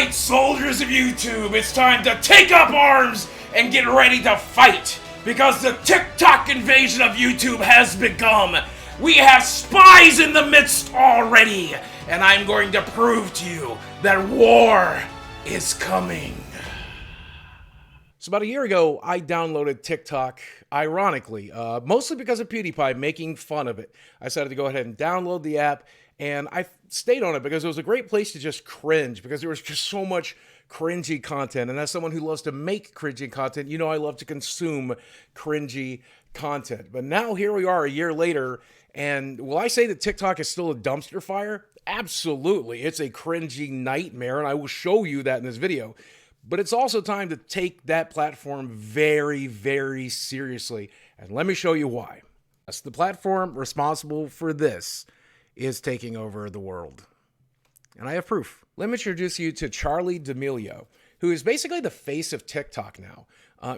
right, soldiers of YouTube, it's time to take up arms and get ready to fight, because the TikTok invasion of YouTube has begun. We have spies in the midst already, and I'm going to prove to you that war is coming. So about a year ago, I downloaded TikTok, ironically, mostly because of PewDiePie making fun of it. I decided to go ahead and download the app, and I stayed on it because it was a great place to just cringe, because there was just so much cringy content. And as someone who loves to make cringy content, you know I love to consume cringy content. But now here we are a year later, and will I say that TikTok is still a dumpster fire? Absolutely. It's a cringy nightmare, and I will show you that in this video. But it's also time to take that platform very, very seriously. And let me show you why. That's the platform responsible for this is taking over the world. And I have proof. Let me introduce you to Charli D'Amelio, who is basically the face of TikTok now.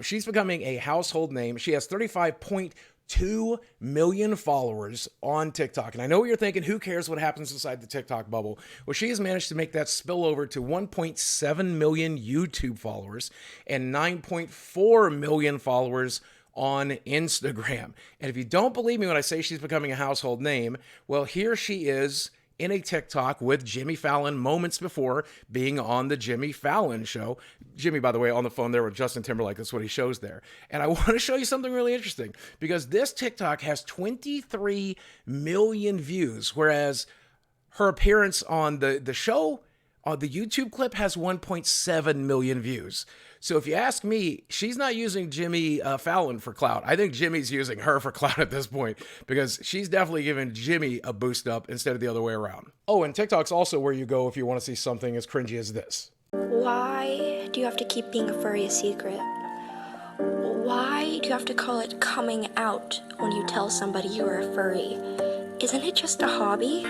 She's becoming a household name. She has 35.2 million followers on TikTok. And I know what you're thinking, who cares what happens inside the TikTok bubble? Well, she has managed to make that spill over to 1.7 million YouTube followers and 9.4 million followers on Instagram. And if you don't believe me when I say she's becoming a household name, well, here she is in a TikTok with Jimmy Fallon moments before being on the Jimmy Fallon show. Jimmy, by the way, on the phone there with Justin Timberlake. That's what he shows there. And I want to show you something really interesting, because this TikTok has 23 million views, whereas her appearance on the show, the YouTube clip, has 1.7 million views. So if you ask me, she's not using Jimmy Fallon for clout. I think Jimmy's using her for clout at this point, because she's definitely giving Jimmy a boost up instead of the other way around. Oh, and TikTok's also where you go if you want to see something as cringy as this. Why do you have to keep being a furry a secret? Why do you have to call it coming out when you tell somebody you are a furry? Isn't it just a hobby?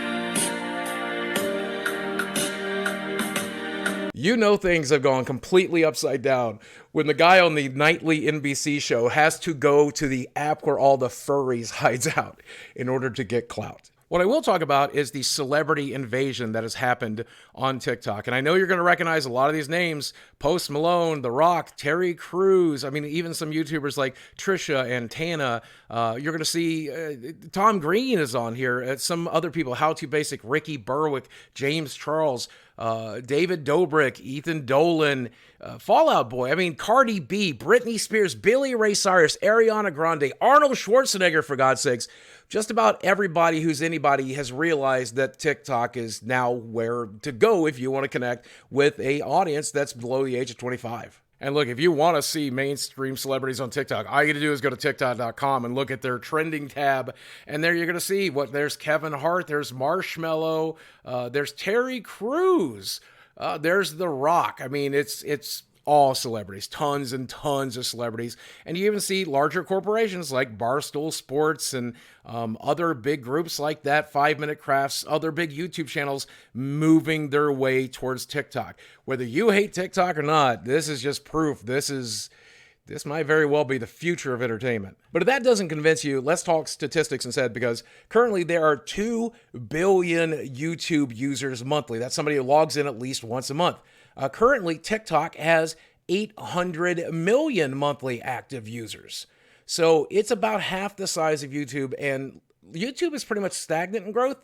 You know things have gone completely upside down when the guy on the nightly NBC show has to go to the app where all the furries hides out in order to get clout. What I will talk about is the celebrity invasion that has happened on TikTok. And I know you're going to recognize a lot of these names: Post Malone, The Rock, Terry Crews. I mean, even some YouTubers like Trisha and Tana. You're going to see Tom Green is on here. Some other people, How To Basic, Ricky Berwick, James Charles, David Dobrik, Ethan Dolan, Fall Out Boy. I mean, Cardi B, Britney Spears, Billy Ray Cyrus, Ariana Grande, Arnold Schwarzenegger, for God's sakes. Just about everybody who's anybody has realized that TikTok is now where to go if you want to connect with an audience that's below the age of 25. And look, if you want to see mainstream celebrities on TikTok, all you got to do is go to TikTok.com and look at their trending tab. And there you're going to see there's Kevin Hart, there's Marshmello, there's Terry Crews, there's The Rock. I mean, it's all celebrities, tons and tons of celebrities. And you even see larger corporations like Barstool Sports and other big groups like that, 5 Minute Crafts, other big YouTube channels moving their way towards TikTok. Whether you hate TikTok or not, this is just proof. This might very well be the future of entertainment. But if that doesn't convince you, let's talk statistics instead, because currently there are 2 billion YouTube users monthly. That's somebody who logs in at least once a month. Currently, TikTok has 800 million monthly active users. So it's about half the size of YouTube, and YouTube is pretty much stagnant in growth.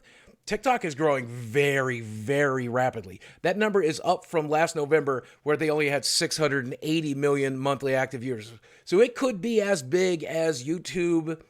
TikTok is growing very, very rapidly. That number is up from last November, where they only had 680 million monthly active users. So it could be as big as YouTube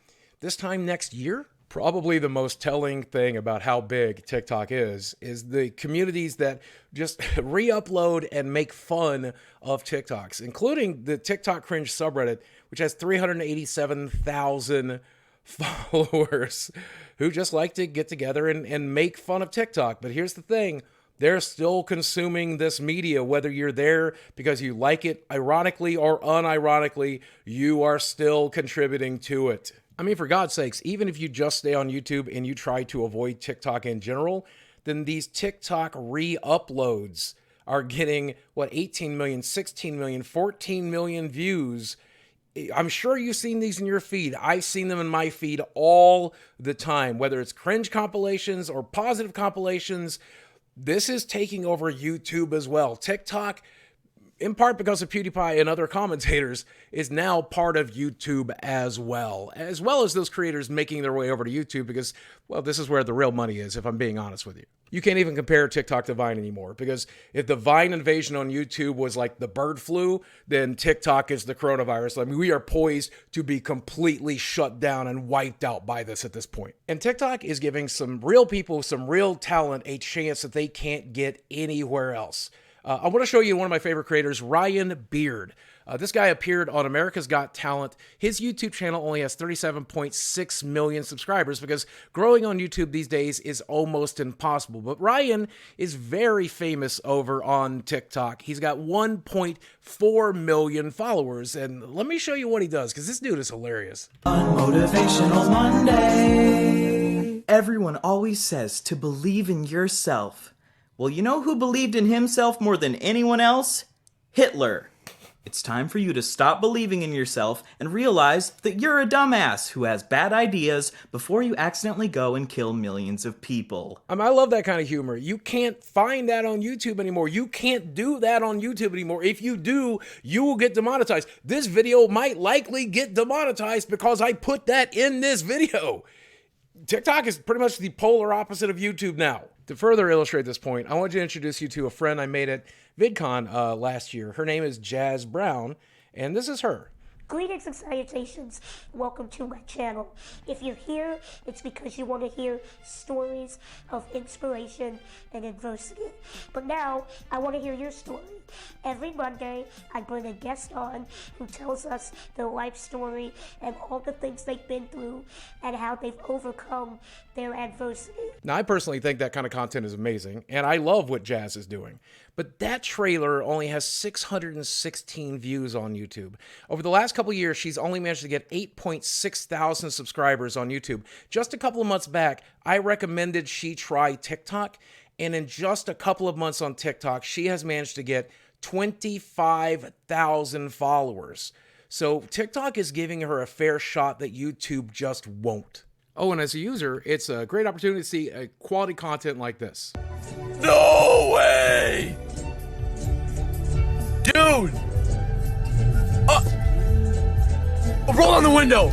this time next year. Probably the most telling thing about how big TikTok is the communities that just re-upload and make fun of TikToks, including the TikTok cringe subreddit, which has 387,000 followers who just like to get together and make fun of TikTok. But here's the thing. They're still consuming this media, whether you're there because you like it ironically or unironically, you are still contributing to it. I mean, for God's sakes, even if you just stay on YouTube and you try to avoid TikTok in general, then these TikTok re-uploads are getting, 18 million, 16 million, 14 million views. I'm sure you've seen these in your feed. I've seen them in my feed all the time, whether it's cringe compilations or positive compilations. This is taking over YouTube as well. TikTok, in part because of PewDiePie and other commentators, is now part of YouTube as well as those creators making their way over to YouTube because, well, this is where the real money is, if I'm being honest with you. You can't even compare TikTok to Vine anymore because if the Vine invasion on YouTube was like the bird flu, then TikTok is the coronavirus. I mean, we are poised to be completely shut down and wiped out by this at this point. And TikTok is giving some real people, some real talent, a chance that they can't get anywhere else. I want to show you one of my favorite creators, Ryan Beard. This guy appeared on America's Got Talent. His YouTube channel only has 37.6 million subscribers because growing on YouTube these days is almost impossible. But Ryan is very famous over on TikTok. He's got 1.4 million followers. And let me show you what he does because this dude is hilarious. On Motivational Monday. Everyone always says to believe in yourself. Well, you know who believed in himself more than anyone else? Hitler. It's time for you to stop believing in yourself and realize that you're a dumbass who has bad ideas before you accidentally go and kill millions of people. I love that kind of humor. You can't find that on YouTube anymore. You can't do that on YouTube anymore. If you do, you will get demonetized. This video might likely get demonetized because I put that in this video. TikTok is pretty much the polar opposite of YouTube now. To further illustrate this point, I want to introduce you to a friend I made at VidCon last year. Her name is Jazz Brown, and this is her. Greetings and salutations. Welcome to my channel. If you're here, it's because you want to hear stories of inspiration and adversity. But now, I want to hear your story. Every Monday, I bring a guest on who tells us their life story and all the things they've been through and how they've overcome their adversity. Now, I personally think that kind of content is amazing, and I love what Jazz is doing. But that trailer only has 616 views on YouTube. Over the last couple of years, she's only managed to get 8.6 thousand subscribers on YouTube. Just a couple of months back, I recommended she try TikTok, and in just a couple of months on TikTok, she has managed to get 25,000 followers. So TikTok is giving her a fair shot that YouTube just won't. Oh, and as a user, it's a great opportunity to see quality content like this. No way! Dude! Roll on the window!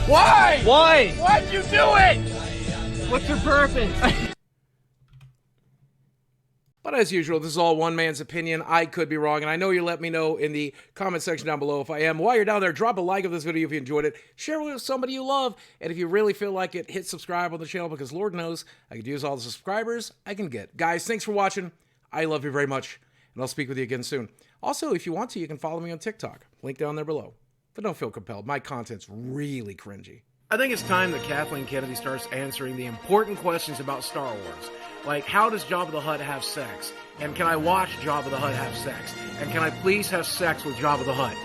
Why? Why? Why'd you do it? What's your purpose? But as usual, this is all one man's opinion. I could be wrong, and I know you'll let me know in the comment section down below if I am. While you're down there, drop a like of this video if you enjoyed it. Share it with somebody you love, and if you really feel like it, hit subscribe on the channel because Lord knows I could use all the subscribers I can get. Guys, thanks for watching. I love you very much, and I'll speak with you again soon. Also, if you want to, you can follow me on TikTok. Link down there below. But don't feel compelled. My content's really cringy. I think it's time that Kathleen Kennedy starts answering the important questions about Star Wars. Like, how does Jabba the Hutt have sex? And can I watch Jabba the Hutt have sex? And can I please have sex with Jabba the Hutt?